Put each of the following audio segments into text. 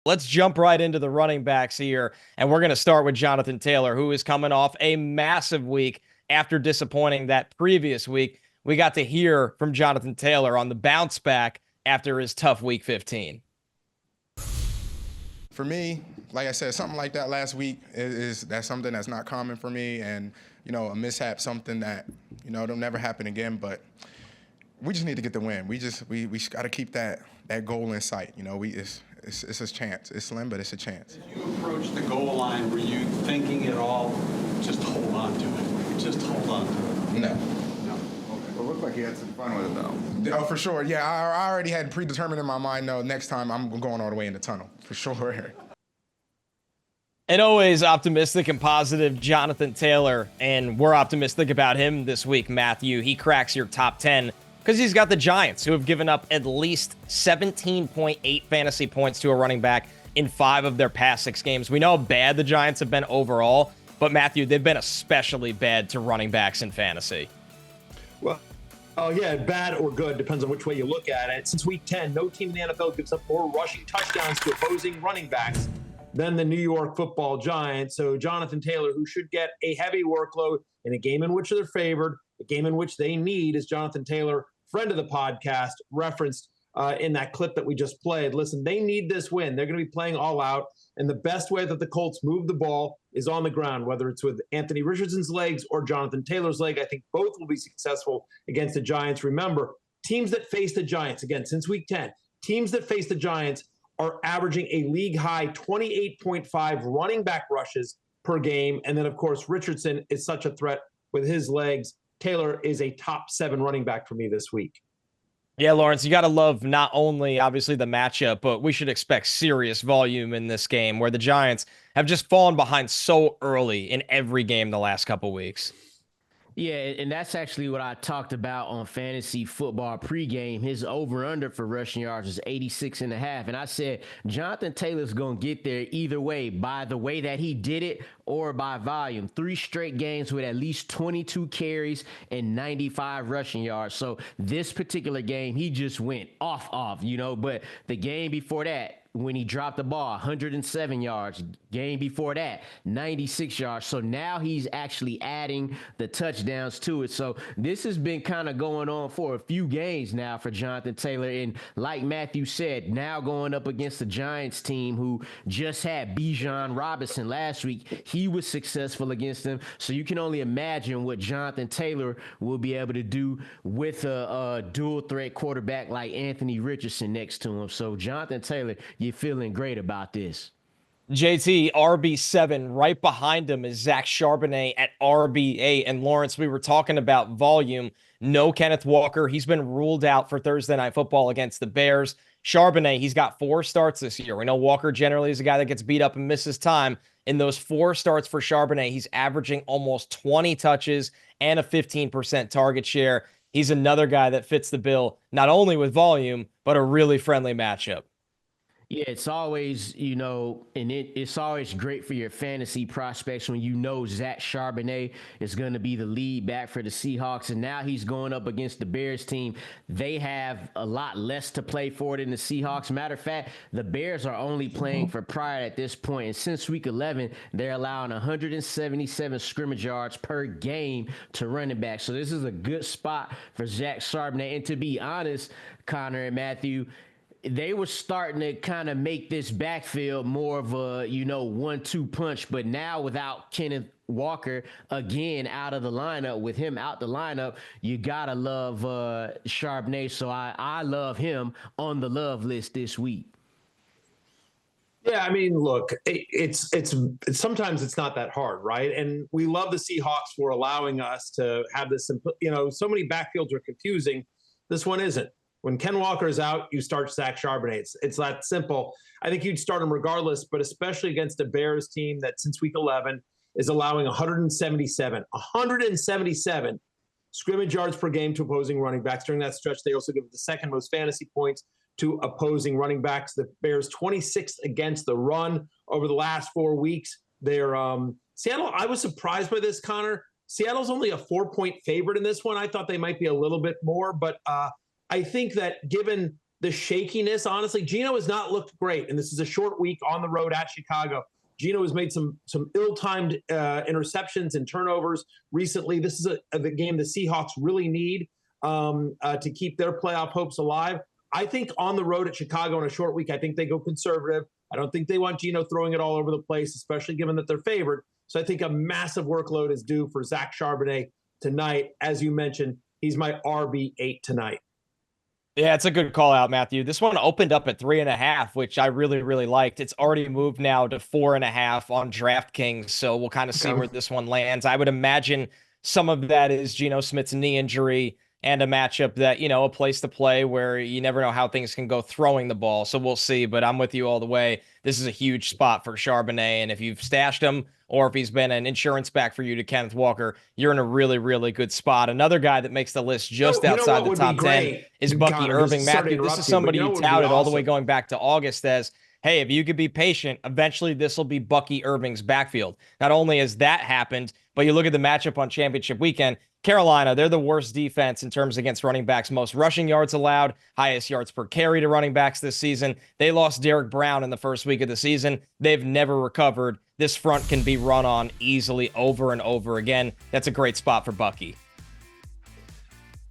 let's jump right into the running backs here. And we're going to start with Jonathan Taylor, who is coming off a massive week after disappointing that previous week. We got to hear from Jonathan Taylor on the bounce back after his tough week 15. For me, like I said, something like that last week that's something that's not common for me, and a mishap, something that it'll never happen again. But we just need to get the win. We got to keep that goal in sight. It's a chance. It's slim, but it's a chance. As you approached the goal line, were you thinking at all, just hold on to it? Just hold on to it? No. It looked like he had some fun with it, though. Oh, for sure. Yeah, I already had predetermined in my mind, no, next time I'm going all the way in the tunnel, for sure. And always optimistic and positive, Jonathan Taylor, and we're optimistic about him this week, Matthew. He cracks your top 10 because he's got the Giants, who have given up at least 17.8 fantasy points to a running back in 5 of their past 6 games. We know how bad the Giants have been overall, but Matthew, they've been especially bad to running backs in fantasy. Well, yeah, bad or good, depends on which way you look at it. Since week 10, no team in the NFL gives up more rushing touchdowns to opposing running backs than the New York Football Giants. So Jonathan Taylor, who should get a heavy workload in a game in which they're favored, a game in which they need, as Jonathan Taylor, friend of the podcast, referenced in that clip that we just played. Listen, they need this win. They're going to be playing all out. And the best way that the Colts move the ball is on the ground, whether it's with Anthony Richardson's legs or Jonathan Taylor's leg. I think both will be successful against the Giants. Remember, teams that face the Giants, again, since week 10, teams that face the Giants are averaging a league-high 28.5 running back rushes per game. And then, of course, Richardson is such a threat with his legs. Taylor is a top 7 running back for me this week. Yeah, Lawrence, you got to love not only, obviously, the matchup, but we should expect serious volume in this game where the Giants have just fallen behind so early in every game the last couple weeks. Yeah, and that's actually what I talked about on Fantasy Football pregame. His over-under for rushing yards is 86.5. And I said, Jonathan Taylor's going to get there either way, by the way that he did it or by volume. 3 straight games with at least 22 carries and 95 rushing yards. So this particular game, he just went off, but the game before that, when he dropped the ball, 107 yards. Game before that, 96 yards. So now he's actually adding the touchdowns to it. So this has been kind of going on for a few games now for Jonathan Taylor. And like Matthew said, now going up against the Giants team who just had Bijan Robinson last week. He was successful against them. So you can only imagine what Jonathan Taylor will be able to do with a dual threat quarterback like Anthony Richardson next to him. So Jonathan Taylor, you're feeling great about this. JT, RB7. Right behind him is Zach Charbonnet at RB8. And Lawrence, we were talking about volume. No Kenneth Walker. He's been ruled out for Thursday Night Football against the Bears. Charbonnet, he's got 4 starts this year. We know Walker generally is a guy that gets beat up and misses time. In those 4 starts for Charbonnet, he's averaging almost 20 touches and a 15% target share. He's another guy that fits the bill, not only with volume, but a really friendly matchup. Yeah, it's always, it's always great for your fantasy prospects when Zach Charbonnet is going to be the lead back for the Seahawks. And now he's going up against the Bears team. They have a lot less to play for than the Seahawks. Matter of fact, the Bears are only playing for pride at this point. And since week 11, they're allowing 177 scrimmage yards per game to running back. So this is a good spot for Zach Charbonnet. And to be honest, Connor and Matthew, they were starting to kind of make this backfield more of a, 1-2 punch. But now without Kenneth Walker again out of the lineup, with him out the lineup, you got to love Charbonnet. So I love him on the love list this week. Yeah, I mean, look, it's sometimes it's not that hard, right? And we love the Seahawks for allowing us to have this, so many backfields are confusing. This one isn't. When Ken Walker is out, you start Zach Charbonnet. It's that simple. I think you'd start him regardless, but especially against a Bears team that since week 11 is allowing 177 scrimmage yards per game to opposing running backs. During that stretch, they also give the second most fantasy points to opposing running backs. The Bears 26th against the run over the last 4 weeks. They're Seattle. I was surprised by this, Connor. Seattle's only a 4-point favorite in this one. I thought they might be a little bit more, but I think that given the shakiness, honestly, Geno has not looked great. And this is a short week on the road at Chicago. Geno has made some ill-timed interceptions and turnovers recently. This is a game the Seahawks really need to keep their playoff hopes alive. I think on the road at Chicago in a short week, I think they go conservative. I don't think they want Geno throwing it all over the place, especially given that they're favored. So I think a massive workload is due for Zach Charbonnet tonight. As you mentioned, he's my RB8 tonight. Yeah, it's a good call out, Matthew. This one opened up at 3.5, which I really, really liked. It's already moved now to 4.5 on DraftKings, so we'll kind of see where this one lands. I would imagine some of that is Geno Smith's knee injury and a matchup that, a place to play where you never know how things can go throwing the ball. So we'll see, but I'm with you all the way. This is a huge spot for Charbonnet, and if you've stashed him or if he's been an insurance back for you to Kenneth Walker, you're in a really, really good spot. Another guy that makes the list just outside the top 10 is Bucky Irving. Matthew, this is somebody you touted all the way going back to August as, hey, if you could be patient, eventually this will be Bucky Irving's backfield. Not only has that happened, but you look at the matchup on championship weekend, Carolina, they're the worst defense in terms against running backs, most rushing yards allowed, highest yards per carry to running backs this season. They lost Derek Brown in the first week of the season. They've never recovered. This front can be run on easily over and over again. That's a great spot for Bucky.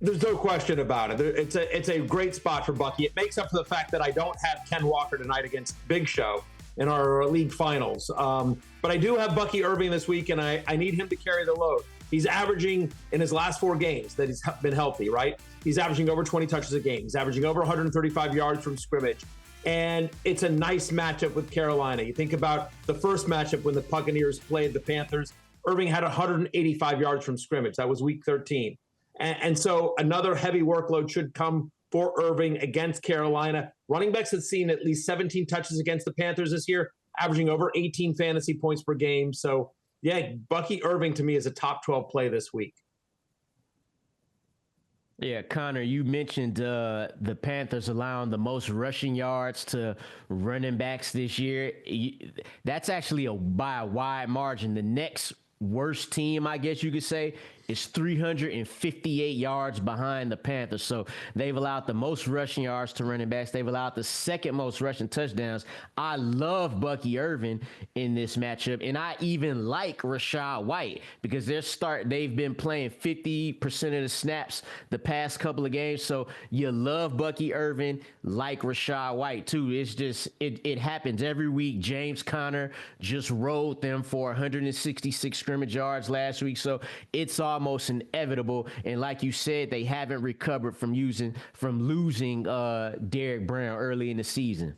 There's no question about it. It's a great spot for Bucky. It makes up for the fact that I don't have Ken Walker tonight against Big Show in our league finals. But I do have Bucky Irving this week, and I need him to carry the load. He's averaging in his last 4 games that he's been healthy, right? He's averaging over 20 touches a game. He's averaging over 135 yards from scrimmage. And it's a nice matchup with Carolina. You think about the first matchup when the Buccaneers played the Panthers. Irving had 185 yards from scrimmage. That was week 13. And so another heavy workload should come for Irving against Carolina. Running backs have seen at least 17 touches against the Panthers this year, averaging over 18 fantasy points per game. So, yeah, Bucky Irving to me is a top 12 play this week. Yeah, Connor, you mentioned the Panthers allowing the most rushing yards to running backs this year. That's actually by a wide margin. The next worst team, I guess you could say, is 358 yards behind the Panthers. So they've allowed the most rushing yards to running backs. They've allowed the second most rushing touchdowns. I love Bucky Irving in this matchup, and I even like Rachaad White because they've been playing 50% of the snaps the past couple of games. So you love Bucky Irving, like Rachaad White too. It's just it happens every week. James Conner just rode them for 166 scrimmage yards last week. So it's almost inevitable. And like you said, they haven't recovered from losing Derek Brown early in the season.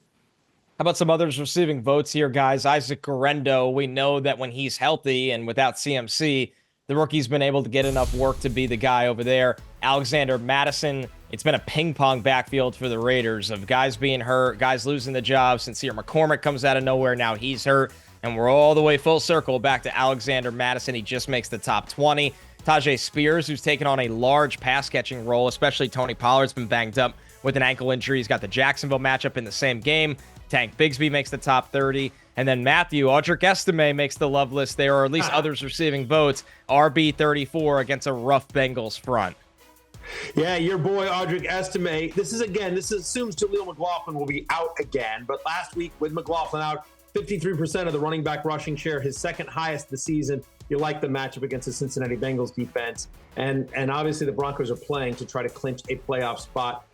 How about some others receiving votes here, guys? Isaac Guerendo, we know that when he's healthy and without CMC, the rookie's been able to get enough work to be the guy over there. Alexander Madison, it's been a ping-pong backfield for the Raiders of guys being hurt, guys losing the job. Sincere McCormick comes out of nowhere. Now he's hurt. And we're all the way full circle back to Alexander Madison. He just makes the top 20. Tajay Spears, who's taken on a large pass-catching role, especially Tony Pollard's been banged up with an ankle injury. He's got the Jacksonville matchup in the same game. Tank Bigsby makes the top 30. And then Matthew, Audric Estime makes the love list there, or at least others receiving votes. RB 34 against a rough Bengals front. Yeah, your boy Audric Estime. This assumes Jaleel McLaughlin will be out again. But last week with McLaughlin out, 53% of the running back rushing share, his second highest this season. You like the matchup against the Cincinnati Bengals defense. And obviously the Broncos are playing to try to clinch a playoff spot.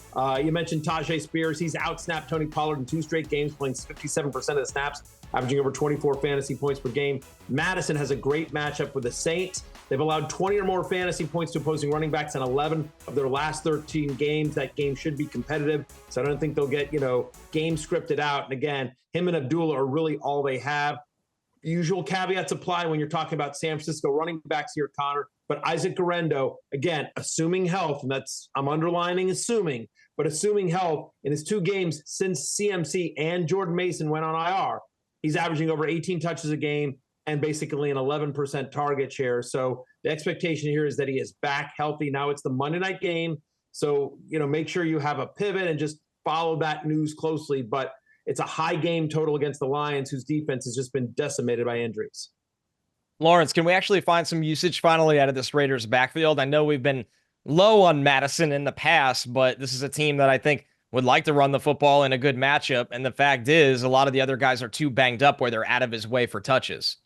You mentioned Tajay Spears. He's outsnapped Tony Pollard in 2 straight games, playing 57% of the snaps, averaging over 24 fantasy points per game. Madison has a great matchup with the Saints. They've allowed 20 or more fantasy points to opposing running backs in 11 of their last 13 games. That game should be competitive, so I don't think they'll get, game scripted out. And again, him and Abdullah are really all they have. Usual caveats apply when you're talking about San Francisco running backs here, Connor. But Isaac Guerendo, again, assuming health, and I'm underlining assuming, but assuming health in his 2 games since CMC and Jordan Mason went on IR, he's averaging over 18 touches a game and basically an 11% target share. So the expectation here is that he is back healthy. Now it's the Monday night game. So, make sure you have a pivot and just follow that news closely. But it's a high game total against the Lions, whose defense has just been decimated by injuries. Lawrence, can we actually find some usage finally out of this Raiders backfield? I know we've been low on Madison in the past, but this is a team that I think would like to run the football in a good matchup. And the fact is, a lot of the other guys are too banged up where they're out of his way for touches.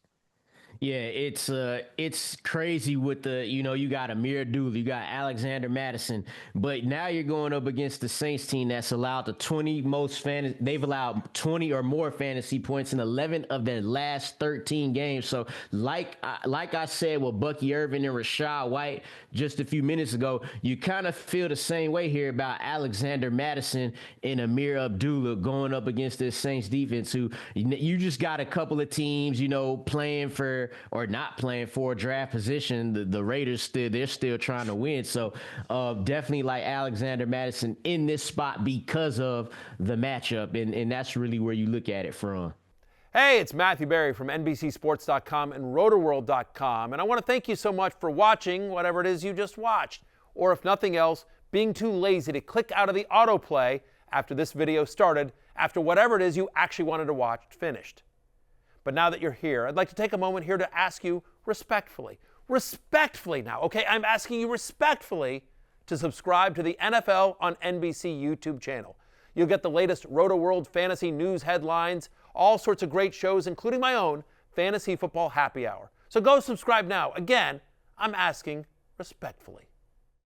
Yeah, it's crazy with the, you got Amir Abdullah, you got Alexander Madison, but now you're going up against the Saints team that's allowed they've allowed 20 or more fantasy points in 11 of their last 13 games. So like I said with Bucky Irving and Rachaad White just a few minutes ago, you kind of feel the same way here about Alexander Madison and Amir Abdullah going up against this Saints defense, who you just got a couple of teams, playing for or not playing for a draft position. The Raiders they're still trying to win. So definitely like Alexander Madison in this spot because of the matchup, and that's really where you look at it from. Hey, it's Matthew Berry from NBCSports.com and RotoWorld.com, and I want to thank you so much for watching whatever it is you just watched, or if nothing else, being too lazy to click out of the autoplay after this video started, after whatever it is you actually wanted to watch finished. But now that you're here, I'd like to take a moment here to ask you respectfully now, okay? I'm asking you respectfully to subscribe to the NFL on NBC YouTube channel. You'll get the latest Roto-World fantasy news headlines, all sorts of great shows, including my own Fantasy Football Happy Hour. So go subscribe now. Again, I'm asking respectfully.